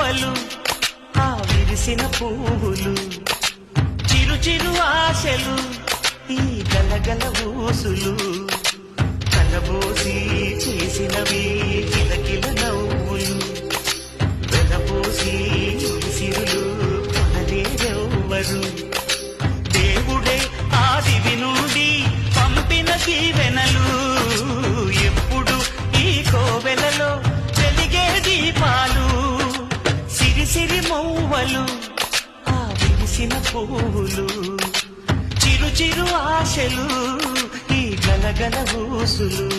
మువ్వలు ఆ విరిసిన పువ్వులు చిరు చిరు ఆశలు ఈ గలగల ఊసులు కలబోసి చేసినవి కిలకిల నవ్వులు వెలబోసి సిరులు కొనలేరెవ్వరు దేవుడే ఆదివి నుండి పంపిన దీవెనలు ఎప్పుడు ఈ కోవెలలో వెలిగే దీపాలు సిరి సిరి మౌవలు ఆ విరిసిన పువ్వులు చిరు చిరు ఆశలు ఈ గలగల ఊసులు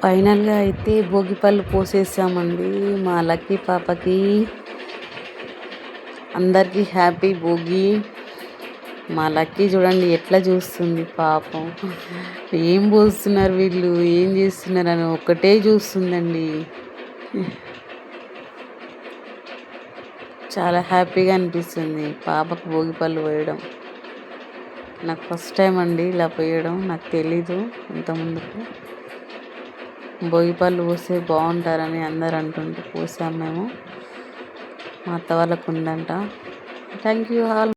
ఫైనల్గా అయితే భోగిపళ్ళు పోసేసామండి మా లక్కీ పాపకి. అందరికీ హ్యాపీ భోగి. మా లక్కీ చూడండి ఎట్లా చూస్తుంది పాపం. ఏం పోస్తున్నారు వీళ్ళు, ఏం చేస్తున్నారు అని ఒక్కటే చూస్తుందండి. చాలా హ్యాపీగా అనిపిస్తుంది పాపకు భోగిపళ్ళు పోయడం. నాకు ఫస్ట్ టైం అండి ఇలా పోయడం, నాకు తెలీదు ఇంతకుముందుకు. భోగిపళ్ళు పోస్తే బాగుంటారని అందరు అంటుంటే పోసాం మేము. మా అత్త వాళ్ళకు ఉందంట. Thank you all.